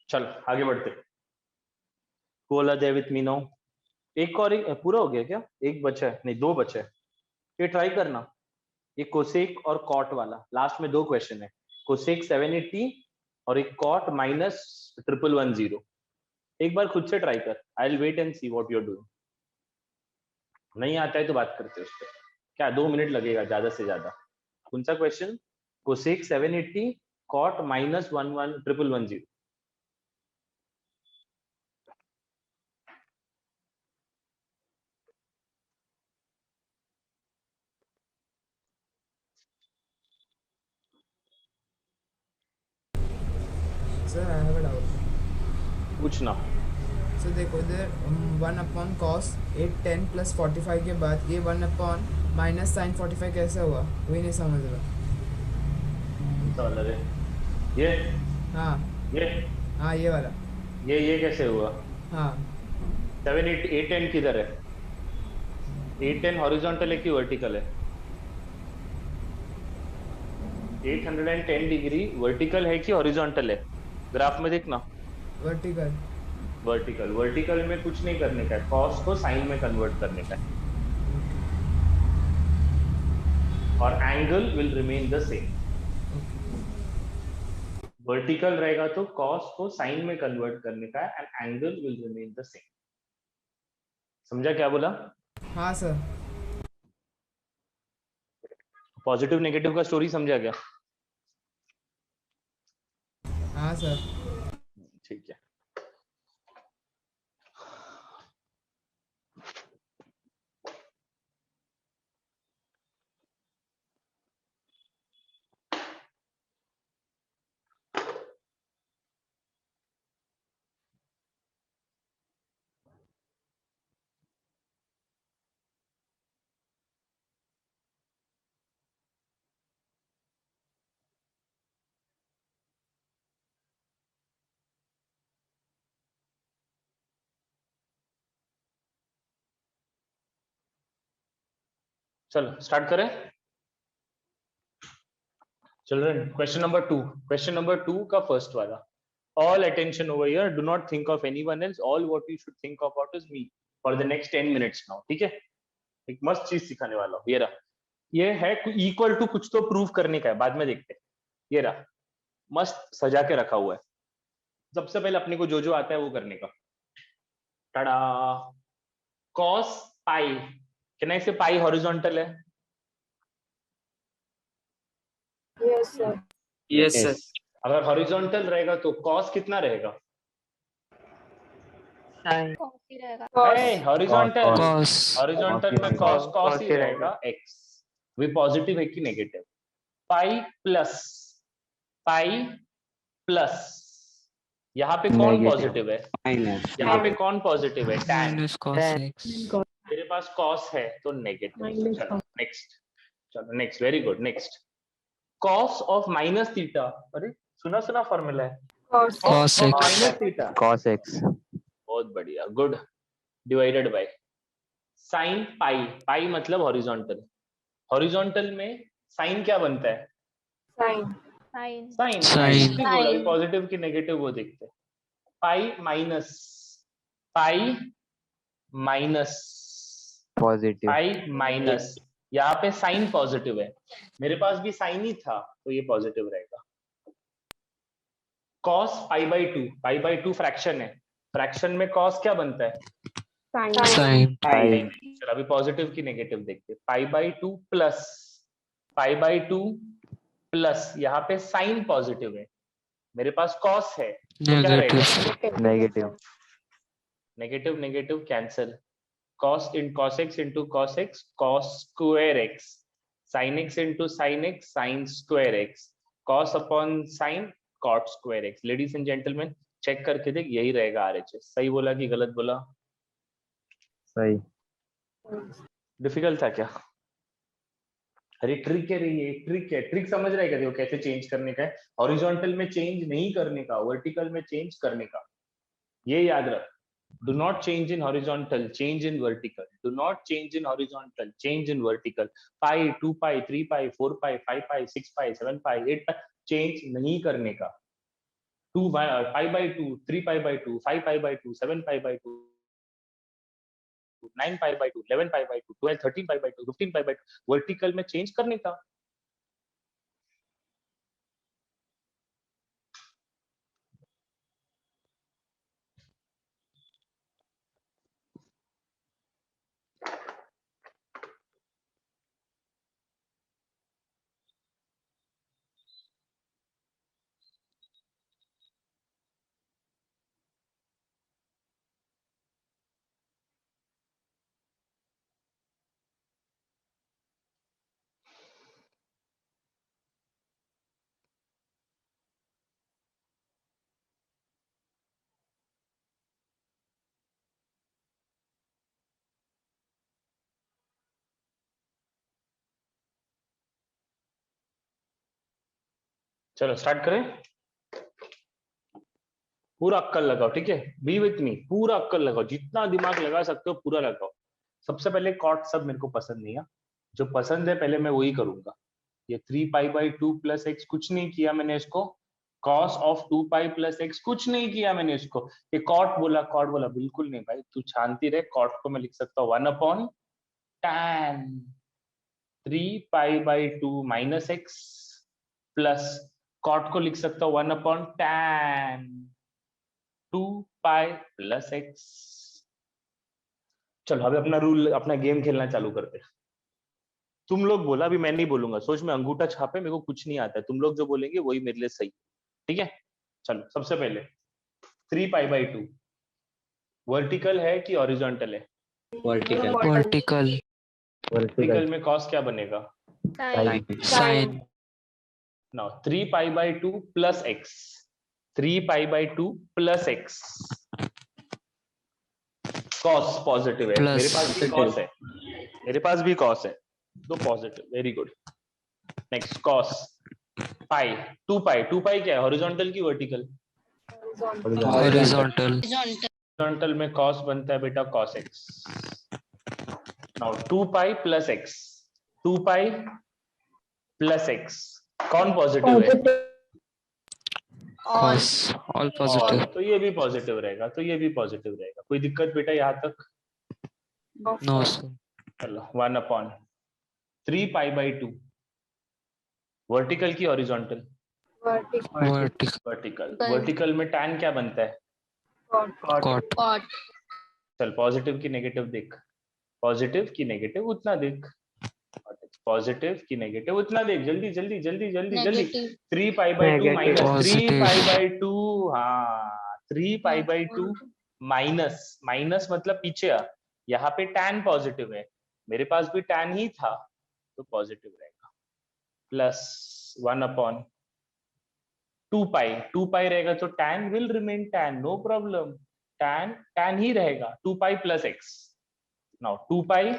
चलो आगे बढ़ते. बोला दे विथ मी नाउ. एक और एक पूरा हो गया क्या? एक बचा है, नहीं 2 बचे हैं. ये ट्राई करना. ये कोसेक और कॉट वाला लास्ट में 2 क्वेश्चन है. कोसेक 780 और एक कॉट -1110. एक बार खुद से ट्राई कर. I will wait and see what you are doing. नहीं आता है तो बात करते हैं उस पर. क्या 2 मिनट लगेगा ज्यादा से ज्यादा. कौन सा question? Cosec 780 cot -1110. Sir, I have a doubt. पूछना. So देखो इधर 1 upon cos 8 10 plus 45 के बाद ये 1 upon minus sin 45 कैसे हुआ? वही नहीं समझ रहा. वाला रे. ये हाँ ये वाला. ये कैसे हुआ? हाँ 7 8 8 10 किधर है? 8 10 हॉरिजॉन्टल है कि वर्टिकल है? 810 डिग्री वर्टिकल है कि हॉरिजॉन्टल है? ग्राफ में देखना. वर्टिकल. वर्टिकल में कुछ नहीं करने का है. कॉस को साइन में कन्वर्ट करने का है और angle will remain the same. Vertical रहेगा तो कॉस को साइन में कन्वर्ट करने का है and angle will remain the same. समझा क्या बोला? हाँ सर. पॉजिटिव नेगेटिव का स्टोरी समझा क्या? हाँ सर. ठीक है. चलो स्टार्ट करें चिल्ड्रन. क्वेश्चन नंबर 2 का फर्स्ट वाला. All attention over here. Do not think of anyone else. All what you should think about is me for the next 10 minutes now. ठीक है? एक मस्त चीज सिखाने वाला हूँ. ये रहा. ये है इक्वल टू कुछ तो प्रूव करने का है. बाद में देखते हैं. ये रहा. मस्त सजा के रखा हुआ है. सबसे पहले अपने को जो आता है वो करने का. Tada. Cos pi. Can I say pi horizontal है? Yes, sir. Yes, sir. अगर हॉरिजॉन्टल रहेगा तो cos कितना रहेगा? sin कॉफी रहेगा. हॉरिजॉन्टल cos में cos ही रहेगा x. वे पॉजिटिव है कि नेगेटिव? पाई प्लस यहाँ पे कौन पॉजिटिव है? यहाँ पे कौन पॉजिटिव है? tan. minus cos x मेरे पास cos है तो नेगेटिव. चलो next. Very good. Next. cos of minus theta. अरे सुना फॉर्मूला है. cos x minus theta. cos x बहुत बढ़िया. Good. Divided by sine pi मतलब हॉरिजॉन्टल में साइन क्या बनता है? Sine. साइन पॉजिटिव की नेगेटिव वो देखते हैं. पाई माइनस positive यहाँ पे साइन पॉजिटिव है. मेरे पास भी साइन ही था तो ये पॉजिटिव रहेगा. cos pi by two fraction है. फ्रैक्शन में cos क्या बनता है? sin चलो अभी पॉजिटिव की नेगेटिव देखते हैं. पाई बाई टू प्लस यहाँ पे साइन पॉजिटिव है. मेरे पास cos है तो क्या रहेगा? Negative cancel. cos x into cos x cos square x. sin x into sin x sin square x. cos upon sin cot square x. Ladies and gentleman check करके देख यही रहेगा RHS. सही बोला कि गलत बोला? सही. डिफिकल्ट था क्या? अरे ट्रिक है रही है. ट्रिक समझ रहे क्या? देखो कैसे चेंज करने का है. हॉरिजॉन्टल में चेंज नहीं करने का, वर्टिकल में चेंज करने का. ये याद रख. Do not change in horizontal, change in vertical. Do not change in horizontal, change in vertical. Pi, 2 pi, 3 pi, 4 pi, 5 pi, 6 pi, 7 pi, 8 pi. Change नहीं करने का. 2 pi by 2, 3 pi by 2, 5 pi by 2, 7 pi by 2, 9 pi by 2, 11 pi by 2, 12, 13 pi by 2, 15 pi by 2. Vertical में change करने का. चलो start करें. पूरा अक्कल लगाओ. ठीक है? B with me. पूरा अक्कल लगाओ. जितना दिमाग लगा सकते हो पूरा लगाओ. सबसे पहले कॉट सब मेरे को पसंद नहीं है. जो पसंद है पहले मैं वही करूंगा. ये 3 पाई बाई 2 प्लस एक्स कुछ नहीं किया मैंने इसको. Cos of 2 pi plus x कुछ नहीं किया मैंने इसको. ये कॉट बोला बिल्कुल नहीं भाई. तू शांति रहे. कॉट को मैं लिख सकता हूँ 1 upon tan 3 pi by 2 minus x plus cot को लिख सकता हूँ 1 upon tan 2 pi plus x. चलो अभी अपना रूल अपना गेम खेलना चालू करते हैं. तुम लोग बोला, अभी मैं नहीं बोलूंगा. सोच में अंगूठा छापे. मेरे को कुछ नहीं आता है. तुम लोग जो बोलेंगे वही मेरे लिए सही. ठीक है? चलो सबसे पहले 3 पाई बाई 2 वर्टिकल है कि हॉरिजॉन्टल है? वर्टिकल में कॉस क्या बनेगा? sin now 3 pi by 2 plus x. 3 pi by 2 plus x. Cos positive है. Plus. मेरे पास भी कॉस है. मेरे पास भी कॉस है. दो positive. Very good. Next cos pi 2 पाई. 2 पाई क्या है? हॉरिजॉन्टल की वर्टिकल? horizontal हॉरिजॉन्टल में कॉस बनता है बेटा cos x. Now 2 pi plus x. 2 pi plus x कौन पॉजिटिव है? cos all positive. तो ये भी पॉजिटिव रहेगा, तो ये भी पॉजिटिव रहेगा। कोई दिक्कत बेटा यहाँ तक? No sir. चलो 1/3 पाई बाई 2 वर्टिकल की हॉरिजॉन्टल? Vertical. वर्टिकल में tan क्या बनता है? Cot. चल पॉजिटिव की नेगेटिव देख, पॉजिटिव की नेगेटिव उतना देख, पॉजिटिव की नेगेटिव उतना देख, जल्दी जल्दी जल्दी जल्दी जल्दी। 3 pi by 2 minus 3 pi by 2, हाँ 3 पाई बाई 2 माइनस, माइनस मतलब पीछे आ, यहाँ पे tan पॉजिटिव है, मेरे पास भी tan ही था तो पॉजिटिव रहेगा, प्लस 1/2 पाई, 2 पाई रहेगा तो tan will remain tan, no problem, tan ही रहेगा। 2 pi plus x, now 2 pi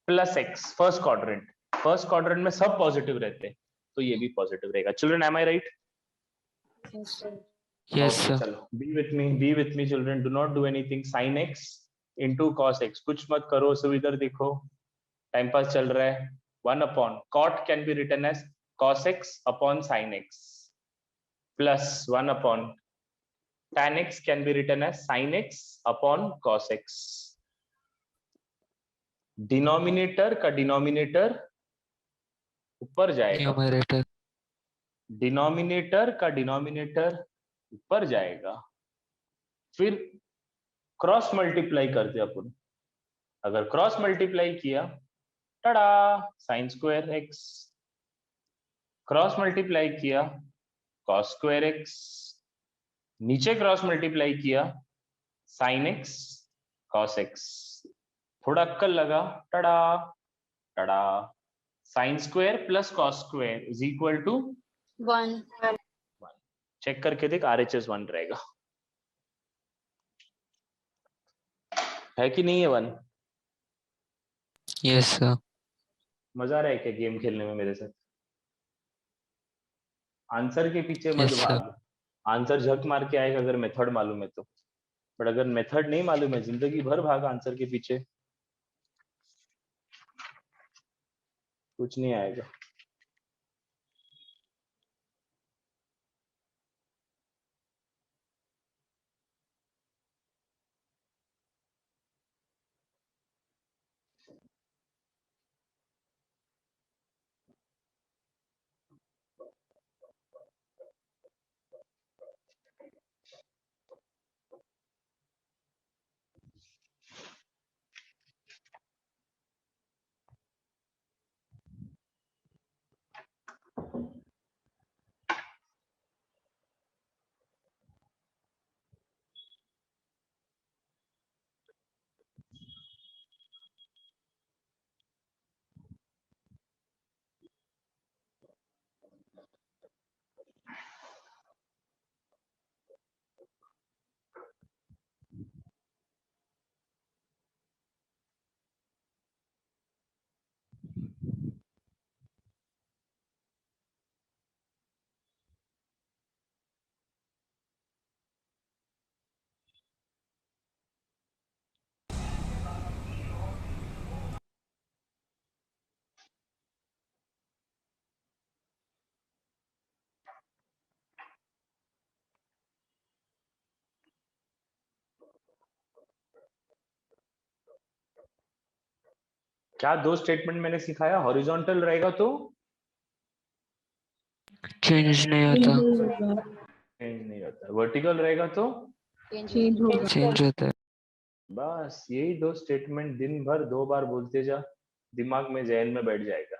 plus x first quadrant में सब पॉजिटिव रहते हैं तो ये भी पॉजिटिव रहेगा। Children am I right? Yes sir. चलो B with me children, do not do anything. sin x into cos x, कुछ मत करो, सब इधर देखो, टाइम पास चल रहा है। 1 cot can be written as cos x upon sin x plus 1 tan x can be written as sin x upon cos x। Denominator का डिनोमिनेटर ऊपर जाएगा, Numerator. डिनोमिनेटर का डिनोमिनेटर ऊपर जाएगा, फिर क्रॉस मल्टीप्लाई करते अपन, अगर क्रॉस मल्टीप्लाई किया टड़ा sine square x, cross multiply किया कॉस स्क्वायर एक्स, नीचे क्रॉस मल्टीप्लाई किया साइन एक्स कॉस एक्स, थोड़ा अक्कल लगा, टड़ा टड़ा sine square plus cos square is equal to 1। Check करके देख, RHS 1 रहेगा, है कि नहीं है 1? Yes sir. मजा आ रहा है क्या गेम खेलने में मेरे साथ? आंसर के पीछे मत Yes, sir. भाग, आंसर झक मार के आएगा अगर मेथड मालूम है तो, बट अगर मेथड नहीं मालूम है जिंदगी भर भाग आंसर के पीछे, कुछ नहीं आएगा। क्या दो स्टेटमेंट मैंने सिखाया? हॉरिजॉन्टल रहेगा तो Change नहीं होता. चेंज नहीं होता, वर्टिकल रहेगा तो Change होता है. बस यही दो स्टेटमेंट दिन भर 2 बार बोलते जा, दिमाग में जहन में बैठ जाएगा।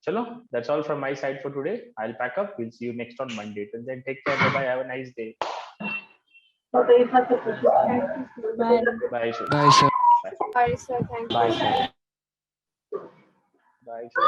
चलो, that's all from my side for today. I'll pack up. We'll see you next on Monday. Till then, take care. Bye bye. Have a nice day. Bye. Shiv. Bye sir. Bye, sir. Thank you. Bye. Bye. Bye. Shiv.